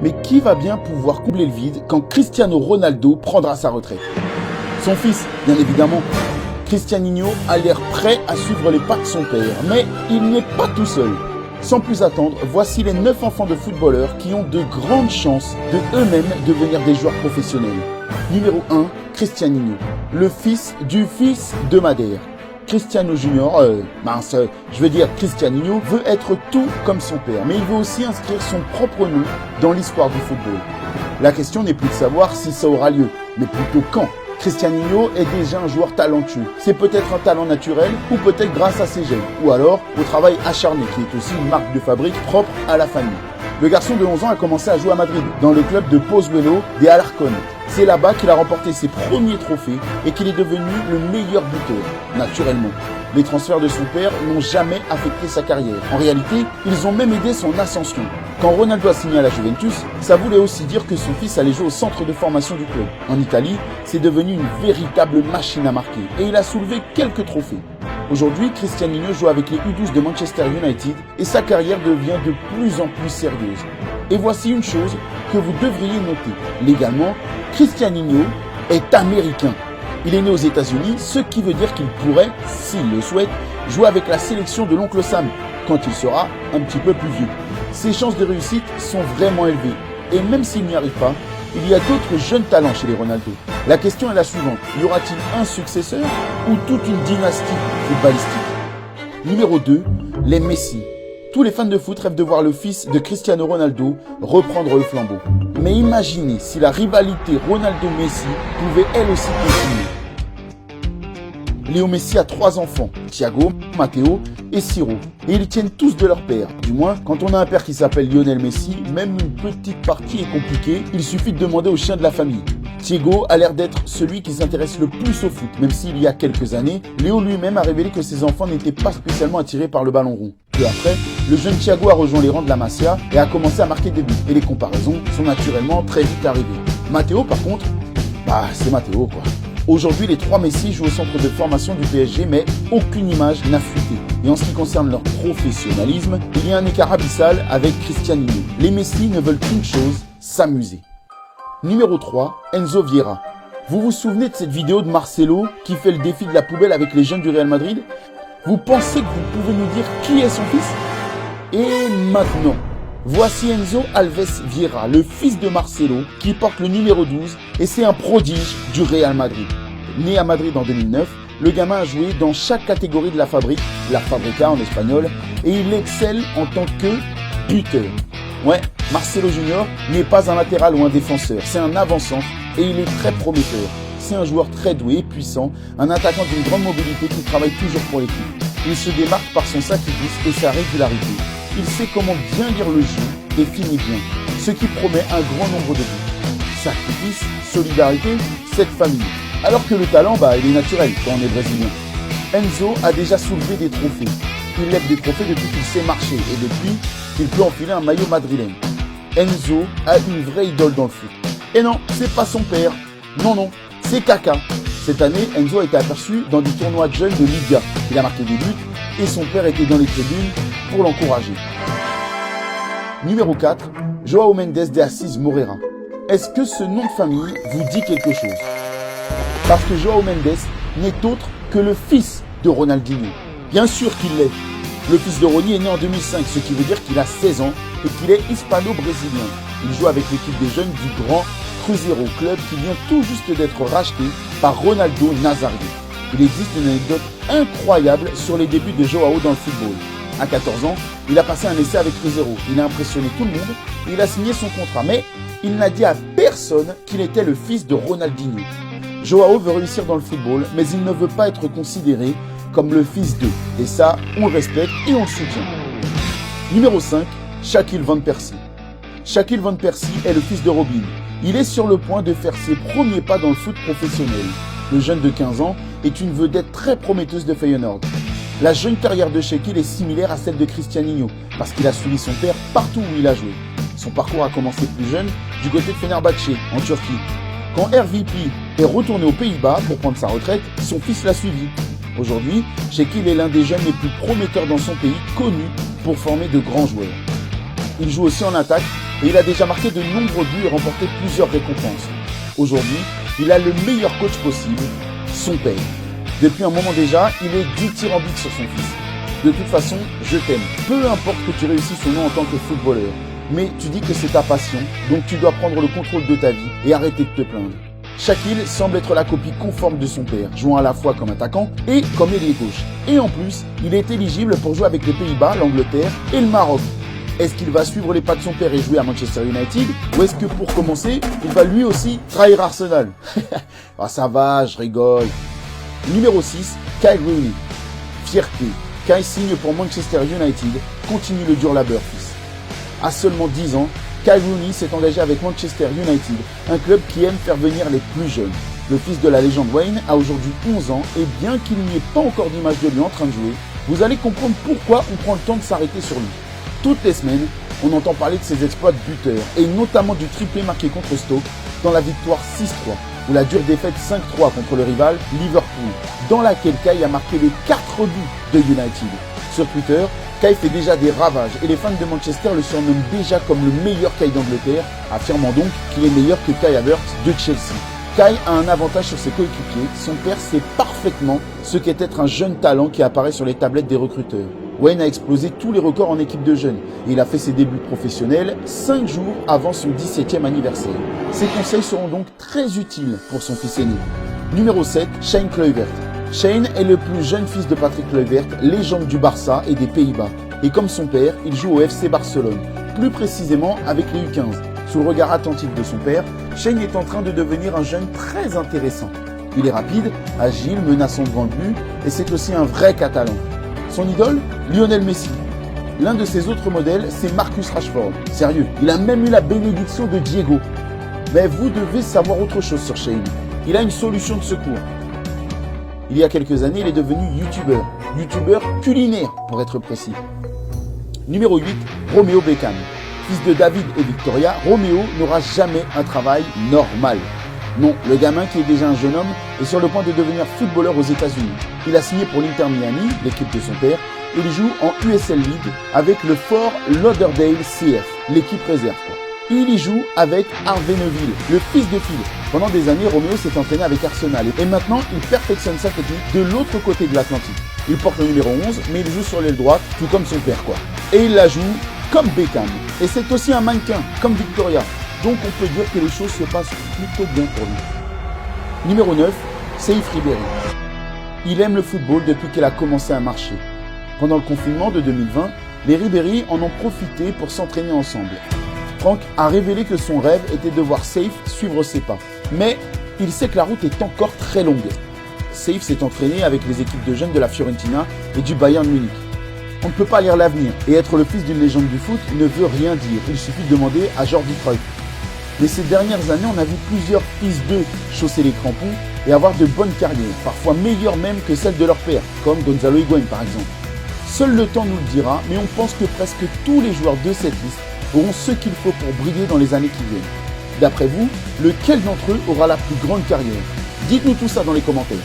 Mais qui va bien pouvoir combler le vide quand Cristiano Ronaldo prendra sa retraite? Son fils, bien évidemment. Cristianinho a l'air prêt à suivre les pas de son père, mais il n'est pas tout seul. Sans plus attendre, voici les 9 enfants de footballeurs qui ont de grandes chances de eux-mêmes devenir des joueurs professionnels. Numéro 1, Cristianinho, le fils du fils de Madère. Cristiano Junior, Cristianinho veut être tout comme son père, mais il veut aussi inscrire son propre nom dans l'histoire du football. La question n'est plus de savoir si ça aura lieu, mais plutôt quand. Cristianinho est déjà un joueur talentueux. C'est peut-être un talent naturel ou peut-être grâce à ses gènes, ou alors au travail acharné qui est aussi une marque de fabrique propre à la famille. Le garçon de 11 ans a commencé à jouer à Madrid, dans le club de Pozuelo de Alarcón. C'est là-bas qu'il a remporté ses premiers trophées et qu'il est devenu le meilleur buteur, naturellement. Les transferts de son père n'ont jamais affecté sa carrière. En réalité, ils ont même aidé son ascension. Quand Ronaldo a signé à la Juventus, ça voulait aussi dire que son fils allait jouer au centre de formation du club. En Italie, c'est devenu une véritable machine à marquer et il a soulevé quelques trophées. Aujourd'hui, Cristianinho joue avec les U12 de Manchester United et sa carrière devient de plus en plus sérieuse. Et voici une chose que vous devriez noter. Légalement, Cristianinho est américain. Il est né aux États-Unis, ce qui veut dire qu'il pourrait, s'il le souhaite, jouer avec la sélection de l'oncle Sam quand il sera un petit peu plus vieux. Ses chances de réussite sont vraiment élevées. Et même s'il n'y arrive pas, il y a d'autres jeunes talents chez les Ronaldo. La question est la suivante. Y aura-t-il un successeur ou toute une dynastie footballistique? Numéro 2, les Messi. Tous les fans de foot rêvent de voir le fils de Cristiano Ronaldo reprendre le flambeau. Mais imaginez si la rivalité Ronaldo-Messi pouvait elle aussi continuer. Léo Messi a 3 enfants, Thiago, Matteo et Ciro. Et ils tiennent tous de leur père. Du moins, quand on a un père qui s'appelle Lionel Messi, même une petite partie est compliquée, il suffit de demander au chien de la famille. Thiago a l'air d'être celui qui s'intéresse le plus au foot, même s'il y a quelques années, Léo lui-même a révélé que ses enfants n'étaient pas spécialement attirés par le ballon rond. Peu après, le jeune Thiago a rejoint les rangs de la Masia et a commencé à marquer des buts. Et les comparaisons sont naturellement très vite arrivées. Matteo, par contre, c'est Matteo quoi. Aujourd'hui, les 3 Messi jouent au centre de formation du PSG, mais aucune image n'a fuité. Et en ce qui concerne leur professionnalisme, il y a un écart abyssal avec Cristianinho. Les Messi ne veulent qu'une chose, s'amuser. Numéro 3, Enzo Vieira. Vous vous souvenez de cette vidéo de Marcelo qui fait le défi de la poubelle avec les jeunes du Real Madrid? Vous pensez que vous pouvez nous dire qui est son fils? Et maintenant, voici Enzo Alves Vieira, le fils de Marcelo, qui porte le numéro 12 et c'est un prodige du Real Madrid. Né à Madrid en 2009, le gamin a joué dans chaque catégorie de la fabrique, la Fabrica en espagnol, et il excelle en tant que buteur. Ouais, Marcelo Junior n'est pas un latéral ou un défenseur, c'est un avant-centre et il est très prometteur. C'est un joueur très doué et puissant, un attaquant d'une grande mobilité qui travaille toujours pour l'équipe. Il se démarque par son sacrifice et sa régularité. Il sait comment bien lire le jeu et finit bien, ce qui promet un grand nombre de buts. Sacrifice, solidarité, cette famille. Alors que le talent, il est naturel quand on est brésilien. Enzo a déjà soulevé des trophées. Il lève des trophées depuis qu'il sait marcher et depuis qu'il peut enfiler un maillot madrilène. Enzo a une vraie idole dans le foot. Et non, c'est pas son père. Non, c'est Kaka. Cette année, Enzo a été aperçu dans des tournois de jeunes de Liga. Il a marqué des buts et son père était dans les tribunes pour l'encourager. Numéro 4, João Mendes de Assis Moreira. Est-ce que ce nom de famille vous dit quelque chose? Parce que João Mendes n'est autre que le fils de Ronaldinho. Bien sûr qu'il l'est. Le fils de Rony est né en 2005, ce qui veut dire qu'il a 16 ans et qu'il est hispano-brésilien. Il joue avec l'équipe des jeunes du Grand Cruzeiro, club qui vient tout juste d'être racheté par Ronaldo Nazario. Il existe une anecdote incroyable sur les débuts de João dans le football. À 14 ans, il a passé un essai avec Cruzeiro. Il a impressionné tout le monde et il a signé son contrat. Mais il n'a dit à personne qu'il était le fils de Ronaldinho. João veut réussir dans le football, mais il ne veut pas être considéré comme le fils d'eux. Et ça, on le respecte et on le soutient. Numéro 5, Shaquille Van Persie. Shaquille Van Persie est le fils de Robin. Il est sur le point de faire ses premiers pas dans le foot professionnel. Le jeune de 15 ans est une vedette très prometteuse de Feyenoord. La jeune carrière de Shaquille est similaire à celle de Cristianinho, parce qu'il a suivi son père partout où il a joué. Son parcours a commencé plus jeune, du côté de Fenerbahçe, en Turquie. Quand RVP est retourné aux Pays-Bas pour prendre sa retraite, son fils l'a suivi. Aujourd'hui, Shaquille est l'un des jeunes les plus prometteurs dans son pays, connu pour former de grands joueurs. Il joue aussi en attaque et il a déjà marqué de nombreux buts et remporté plusieurs récompenses. Aujourd'hui, il a le meilleur coach possible, son père. Depuis un moment déjà, il est dithyrambique sur son fils. De toute façon, je t'aime. Peu importe que tu réussisses ou non en tant que footballeur. Mais tu dis que c'est ta passion, donc tu dois prendre le contrôle de ta vie et arrêter de te plaindre. Shaquille semble être la copie conforme de son père, jouant à la fois comme attaquant et comme ailier gauche. Et en plus, il est éligible pour jouer avec les Pays-Bas, l'Angleterre et le Maroc. Est-ce qu'il va suivre les pas de son père et jouer à Manchester United? Ou est-ce que pour commencer, il va lui aussi trahir Arsenal? Ah ça va, je rigole. Numéro 6, Kyle Rooney. Fierté. Kyle signe pour Manchester United, continue le dur labeur, fils. À seulement 10 ans, Kyle Rooney s'est engagé avec Manchester United, un club qui aime faire venir les plus jeunes. Le fils de la légende Wayne a aujourd'hui 11 ans et bien qu'il n'y ait pas encore d'image de lui en train de jouer, vous allez comprendre pourquoi on prend le temps de s'arrêter sur lui. Toutes les semaines, on entend parler de ses exploits de buteur et notamment du triplé marqué contre Stoke dans la victoire 6-3 ou la dure défaite 5-3 contre le rival Liverpool, dans laquelle Kyle a marqué les 4 buts de United. Sur Twitter, Kyle fait déjà des ravages et les fans de Manchester le surnomment déjà comme le meilleur Kyle d'Angleterre, affirmant donc qu'il est meilleur que Kai Havertz de Chelsea. Kyle a un avantage sur ses coéquipiers, son père sait parfaitement ce qu'est être un jeune talent qui apparaît sur les tablettes des recruteurs. Wayne a explosé tous les records en équipe de jeunes et il a fait ses débuts professionnels 5 jours avant son 17e anniversaire. Ses conseils seront donc très utiles pour son fils aîné. Numéro 7, Shane Kluivert. Shane est le plus jeune fils de Patrick Kluivert, légende du Barça et des Pays-Bas. Et comme son père, il joue au FC Barcelone, plus précisément avec les U15. Sous le regard attentif de son père, Shane est en train de devenir un jeune très intéressant. Il est rapide, agile, menaçant devant le but et c'est aussi un vrai Catalan. Son idole, Lionel Messi. L'un de ses autres modèles, c'est Marcus Rashford. Sérieux, il a même eu la bénédiction de Diego. Mais vous devez savoir autre chose sur Shane. Il a une solution de secours. Il y a quelques années, il est devenu youtubeur culinaire pour être précis. Numéro 8, Romeo Beckham. Fils de David et Victoria, Romeo n'aura jamais un travail normal. Non, le gamin qui est déjà un jeune homme est sur le point de devenir footballeur aux États-Unis. Il a signé pour l'Inter Miami, l'équipe de son père, et il joue en USL League avec le Fort Lauderdale CF, l'équipe réserve. Il y joue avec Harvey Neville, le fils de Phil. Pendant des années, Romeo s'est entraîné avec Arsenal et maintenant il perfectionne sa technique de l'autre côté de l'Atlantique. Il porte le numéro 11, mais il joue sur l'aile droite, tout comme son père Et il la joue comme Beckham. Et c'est aussi un mannequin, comme Victoria. Donc on peut dire que les choses se passent plutôt bien pour lui. Numéro 9, Saïf Ribéry. Il aime le football depuis qu'il a commencé à marcher. Pendant le confinement de 2020, les Ribéry en ont profité pour s'entraîner ensemble. Franck a révélé que son rêve était de voir Saïf suivre ses pas. Mais il sait que la route est encore très longue. Saïf s'est entraîné avec les équipes de jeunes de la Fiorentina et du Bayern Munich. On ne peut pas lire l'avenir et être le fils d'une légende du foot ne veut rien dire. Il suffit de demander à Jordi Cruyff. Mais ces dernières années, on a vu plusieurs fils d'eux chausser les crampons et avoir de bonnes carrières, parfois meilleures même que celles de leur père, comme Gonzalo Higuaín par exemple. Seul le temps nous le dira, mais on pense que presque tous les joueurs de cette liste auront ce qu'il faut pour briller dans les années qui viennent. D'après vous, lequel d'entre eux aura la plus grande carrière? Dites-nous tout ça dans les commentaires.